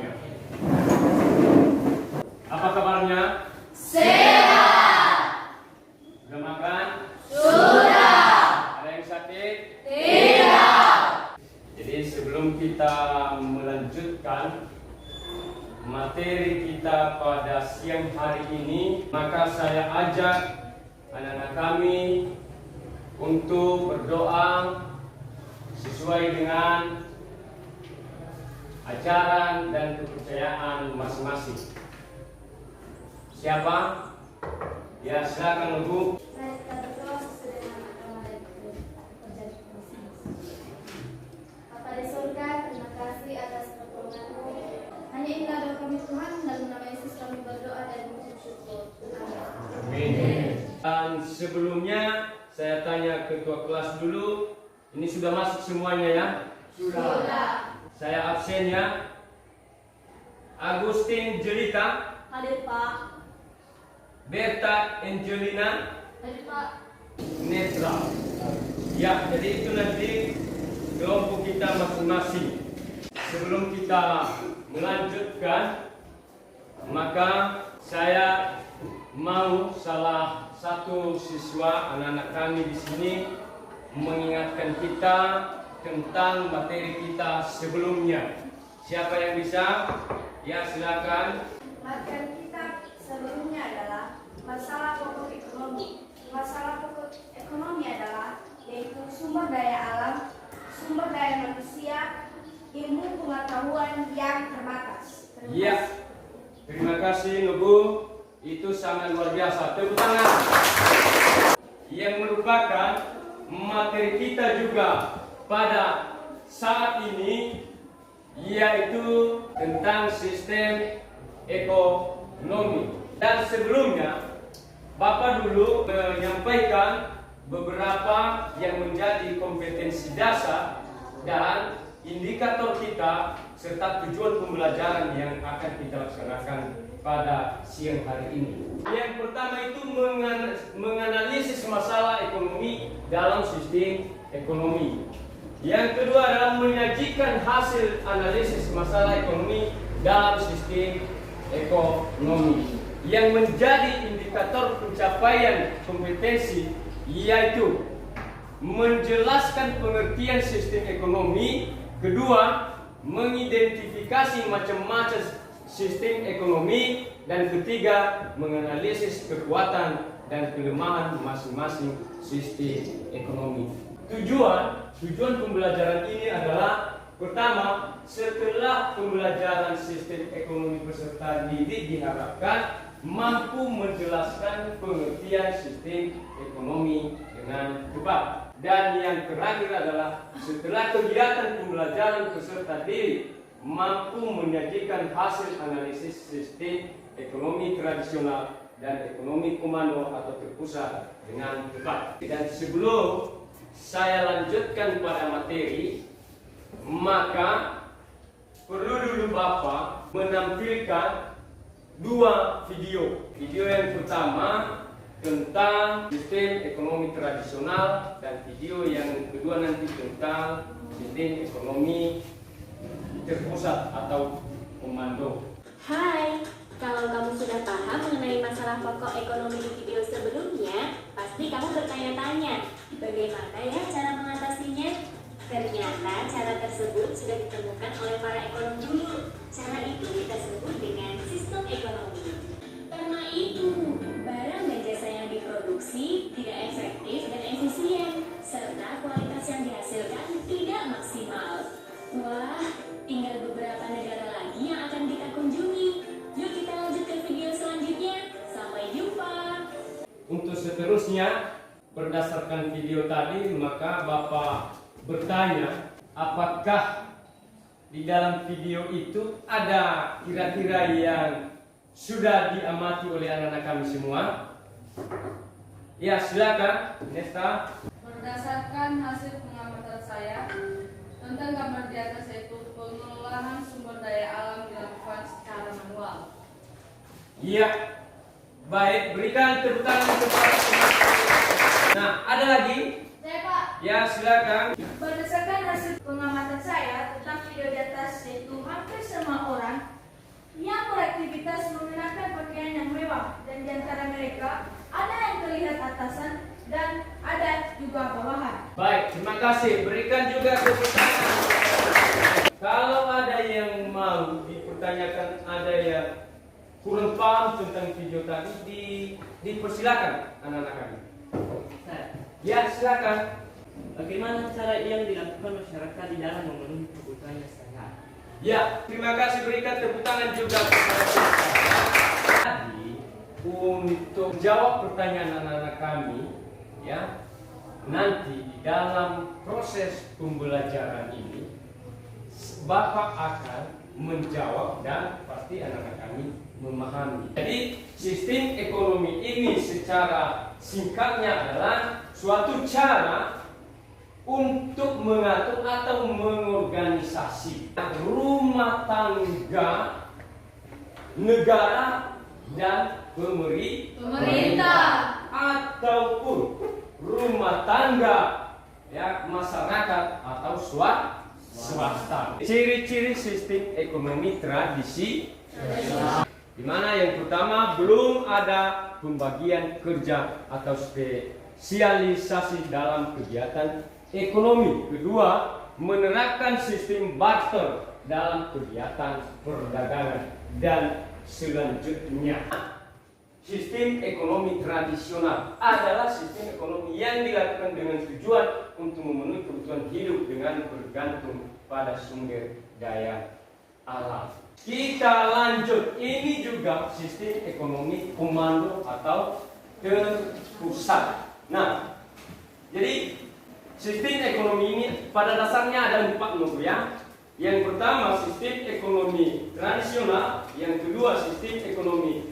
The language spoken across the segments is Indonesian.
semuanya. Apa kabarnya? Sehat. Sudah makan? Sudah. Ada yang sakit? Tidak. Jadi sebelum kita melanjutkan materi kita pada siang hari ini, maka saya ajak anak-anak kami untuk berdoa sesuai dengan ajaran dan kepercayaan masing-masing. Siapa? Ya, silakan Ibu. Saya kita berdoa sesuai dengan agama dan pekerjaan masing-masing. Bapa di surga, terima kasih atas pertolongan-Mu. Hanya inilah doa kami Tuhan, dalam nama Yesus kami berdoa dan mengucap syukur. Amin. Dan sebelumnya saya tanya ketua kelas dulu, ini sudah masuk semuanya ya? Sudah. Saya absen ya. Agustin Jelita, Hadir Pak. Berta Angelina, Hadir Pak. Netra. Ya, jadi itu nanti kelompok kita masing-masing. Sebelum kita melanjutkan, maka saya mau salah satu siswa anak-anak kami di sini mengingatkan kita tentang materi kita sebelumnya. Siapa yang bisa? Ya, silakan. Materi kita sebelumnya adalah masalah pokok ekonomi. Masalah pokok ekonomi adalah yaitu sumber daya alam, sumber daya manusia, ilmu pengetahuan yang terbatas. Ya, terima kasih Nubu. Itu sangat luar biasa. Tepuk tangan. Yang merupakan materi kita juga pada saat ini, yaitu tentang sistem ekonomi. Dan sebelumnya Bapak dulu menyampaikan beberapa yang menjadi kompetensi dasar dan indikator kita serta tujuan pembelajaran yang akan kita laksanakan pada siang hari ini. Yang pertama itu menganalisis masalah ekonomi dalam sistem ekonomi. Yang kedua adalah menyajikan hasil analisis masalah ekonomi dalam sistem ekonomi. Yang menjadi indikator pencapaian kompetensi yaitu menjelaskan pengertian sistem ekonomi. Kedua, mengidentifikasi macam-macam sistem ekonomi. Dan ketiga, menganalisis kekuatan dan kelemahan masing-masing sistem ekonomi. Tujuan pembelajaran ini adalah pertama, setelah pembelajaran sistem ekonomi peserta didik diharapkan mampu menjelaskan pengertian sistem ekonomi dengan tepat. Dan yang terakhir adalah setelah kegiatan pembelajaran peserta didik mampu menyajikan hasil analisis sistem ekonomi tradisional dan ekonomi komando atau terpusat dengan tepat. Dan sebelum saya lanjutkan pada materi, maka perlu dulu Bapak menampilkan dua video. Video yang pertama tentang sistem ekonomi tradisional dan video yang kedua nanti tentang sistem ekonomi terpusat atau komando. Hai, kalau kamu sudah paham mengenai masalah pokok ekonomi di video sebelumnya, pasti kamu bertanya-tanya, bagaimana ya cara mengatasinya? Ternyata cara tersebut sudah ditemukan oleh para ekonom dulu. Cara itu kita sebut dengan sistem ekonomi. Karena itu, barang dan jasa yang diproduksi tidak efektif dan efisien, serta kualitas yang dihasilkan tidak maksimal. Wah, tinggal beberapa negara lagi yang akan kita kunjungi. Yuk kita lanjut ke video selanjutnya. Sampai jumpa. Untuk seterusnya, berdasarkan video tadi, maka Bapak bertanya, apakah di dalam video itu ada kira-kira yang sudah diamati oleh anak-anak kami semua? Ya, silakan, Nesta. Berdasarkan hasil pengamatan saya tentang gambar di atas yaitu pengelolaan sumber daya alam dilakukan secara manual. Iya, baik. Berikan tepuk tangan kepada Nah, ada lagi? Saya Pak. Ya, silakan. Berdasarkan hasil pengamatan saya tentang video di atas yaitu hampir semua orang bertanyakan, ada yang kurang paham tentang video tadi, dipersilakan anak-anak kami. Ya, silakan. Bagaimana cara yang dilakukan masyarakat di dalam memenuhi kebutuhannya sehari-hari? Ya, terima kasih, berikan tepuk tangan juga kepada saya. Tadi untuk jawab pertanyaan anak-anak kami, ya, nanti di dalam proses pembelajaran ini, Bapak akan menjawab dan pasti anak-anak kami memahami. Jadi sistem ekonomi ini secara singkatnya adalah suatu cara untuk mengatur atau mengorganisasi rumah tangga, negara, dan Pemerintah. ataupun rumah tangga, ya, masyarakat atau swasta. Ciri-ciri sistem ekonomi tradisi, di mana yang pertama belum ada pembagian kerja atau spesialisasi dalam kegiatan ekonomi. Kedua, menerapkan sistem barter dalam kegiatan perdagangan. Dan selanjutnya, sistem ekonomi tradisional adalah sistem ekonomi yang dilakukan dengan tujuan untuk memenuhi kebutuhan hidup dengan bergantung pada sumber daya alam. Kita lanjut, ini juga sistem ekonomi komando atau terpusat. Nah, jadi sistem ekonomi ini pada dasarnya ada 4 logo, ya. Yang pertama sistem ekonomi tradisional, yang kedua sistem ekonomi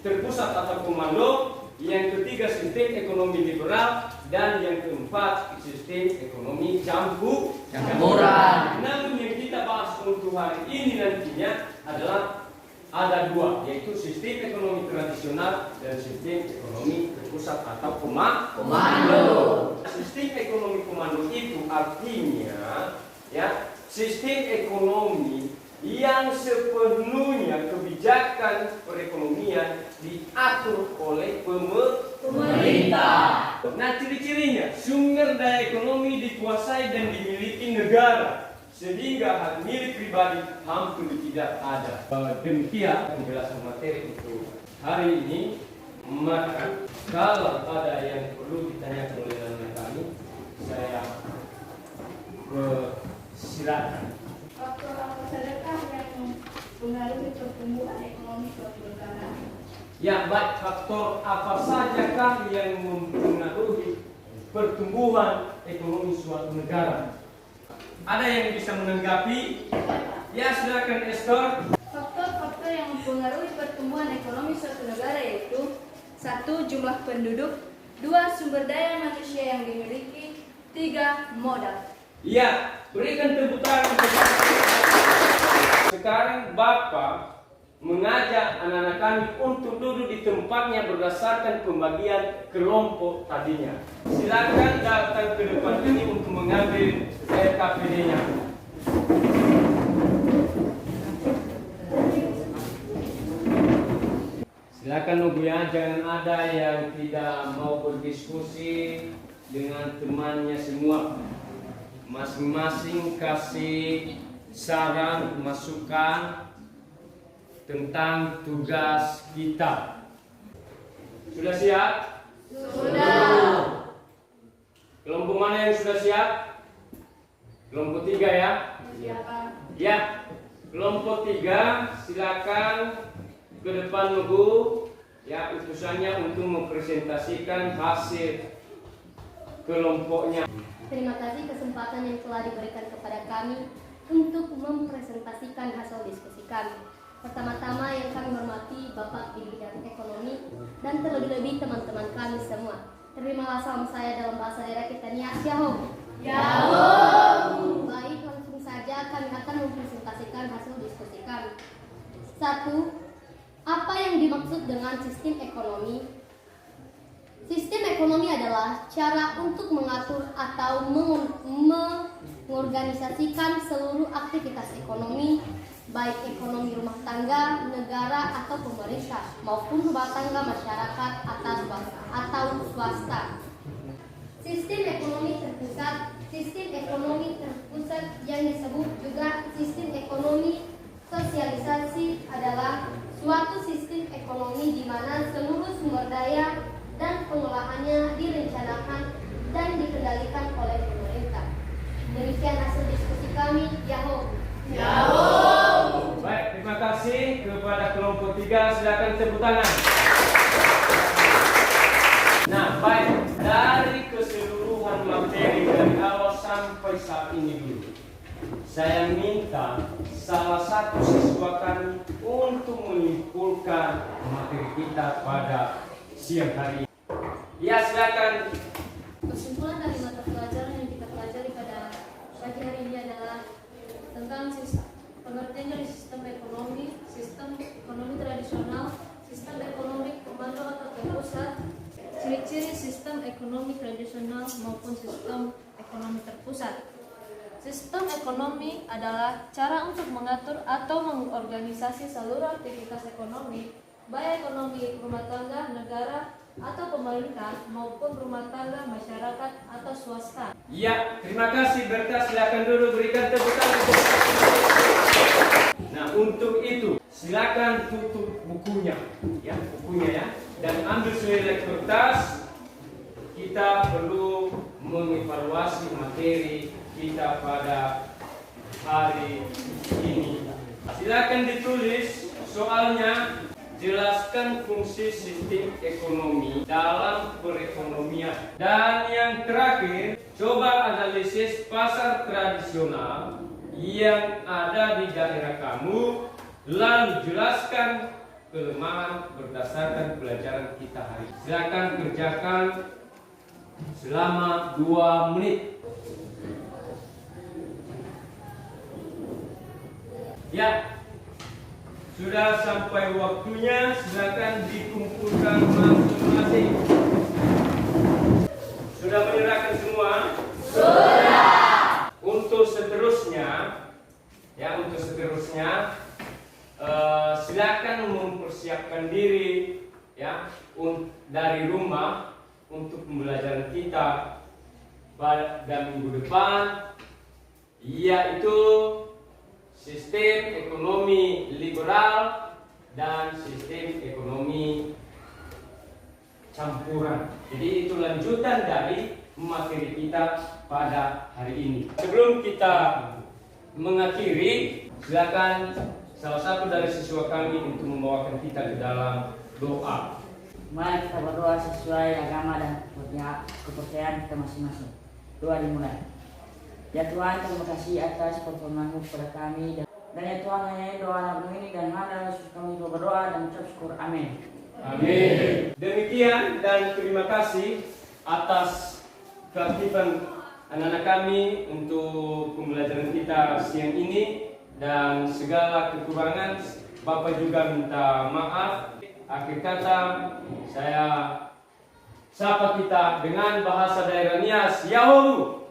terpusat atau komando, yang ketiga sistem ekonomi liberal, dan yang keempat sistem ekonomi campuran. Namun yang kita bahas untuk hari ini nantinya adalah ada 2, yaitu sistem ekonomi tradisional dan sistem ekonomi terpusat atau komando. Sistem ekonomi komando itu artinya, ya, sistem ekonomi yang sepenuhnya kebijakan perekonomian diatur oleh pemerintah. Nah, ciri-cirinya, sumber daya ekonomi dikuasai dan dimiliki negara, sehingga hak milik pribadi hampir tidak ada. Demikian penjelasan materi untuk hari ini. Maka kalau ada yang perlu ditanyakan oleh anak kami, saya silakan. Faktor apa sajakah yang mempengaruhi pertumbuhan ekonomi suatu negara? Ya, baik, faktor apa sajakah yang mempengaruhi pertumbuhan ekonomi suatu negara? Ada yang bisa menanggapi? Ya, silakan Estor. Faktor-faktor yang mempengaruhi pertumbuhan ekonomi suatu negara yaitu 1. Jumlah penduduk, 2. Sumber daya manusia yang dimiliki, 3. Modal. Ya, berikan tepuk tangan. Sekarang Bapak mengajak anak-anak kami untuk duduk di tempatnya berdasarkan pembagian kelompok tadinya. Silakan datang ke depan ini untuk mengambil RKPD-nya. Silakan nunggu, ya, jangan ada yang tidak mau berdiskusi dengan temannya semua. Masing-masing kasih saran, masukan tentang tugas kita. Sudah siap? Sudah. Kelompok mana yang sudah siap? Kelompok 3, ya? Siapa? Ya, kelompok 3 silakan ke depan nunggu, ya, utusannya untuk mempresentasikan hasil kelompoknya. Terima kasih kesempatan yang telah diberikan kepada kami untuk mempresentasikan hasil diskusi kami. Pertama-tama yang kami hormati Bapak di bidang ekonomi dan terlebih-lebih teman-teman kami semua. Terimalah salam saya dalam bahasa daerah kita, Yahoo. Baik, langsung saja kami akan mempresentasikan hasil diskusi kami. 1. Apa yang dimaksud dengan sistem ekonomi? Sistem ekonomi adalah cara untuk mengatur atau mengorganisasikan seluruh aktivitas ekonomi, baik ekonomi rumah tangga, negara atau pemerintah, maupun rumah tangga masyarakat atau swasta. Sistem ekonomi terpusat yang disebut juga sistem ekonomi sosialisasi ekonomi di mana seluruh sumber daya dan pengolahannya direncanakan dan dikendalikan oleh pemerintah. Demikian hasil diskusi kami. Yahoo! Baik, terima kasih kepada kelompok 3. Silakan tepuk tangan. Nah, baik, dari keseluruhan materi dari awal sampai saat ini dulu, saya minta salah satu siswa kami untuk menyimpulkan materi kita pada siang hari ini. Ya, silakan. Kesimpulan dari mata pelajaran yang kita pelajari pada pagi hari ini adalah tentang pengertian dari sistem ekonomi tradisional, sistem ekonomi komando atau terpusat, ciri-ciri sistem ekonomi tradisional maupun sistem ekonomi terpusat. Sistem ekonomi adalah cara untuk mengatur atau mengorganisasi seluruh aktivitas ekonomi, baik ekonomi rumah tangga, negara, atau pemerintah maupun rumah tangga, masyarakat, atau swasta. Ya, terima kasih Berta. Silakan dulu berikan tepuk tangan. Nah, untuk itu silakan tutup bukunya, ya, dan ambil selai kertas. Kita perlu mengevaluasi materi kita pada hari ini. Silakan ditulis soalnya. Jelaskan fungsi sistem ekonomi dalam perekonomian. Dan yang terakhir, coba analisis pasar tradisional yang ada di daerah kamu, lalu jelaskan kelemahan berdasarkan pelajaran kita hari ini. Silakan kerjakan selama 2 menit. Ya, sudah sampai waktunya, silakan dikumpulkan masing-masing. Sudah menyerahkan semua? Sudah. Untuk seterusnya, silakan mempersiapkan diri, ya, dari rumah untuk pembelajaran kita pada minggu depan, yaitu sistem ekonomi liberal dan sistem ekonomi campuran. Jadi itu lanjutan dari materi kita pada hari ini. Sebelum kita mengakhiri, silakan salah satu dari siswa kami untuk membawakan kita ke dalam doa. Mari kita berdoa sesuai agama dan kepercayaan kita masing-masing. Doa dimulai. Ya Tuhan, terima kasih atas pertolongan-Mu kepada kami, dan ya Tuhan, hanya doa anak ini dan hanya Yesus kami berdoa dan ucap syukur. Amin. Amin. Demikian dan terima kasih atas keaktifan anak-anak kami untuk pembelajaran kita siang ini, dan segala kekurangan Bapak juga minta maaf. Akhir kata saya sapa kita dengan bahasa daerah Nias, Yahoo!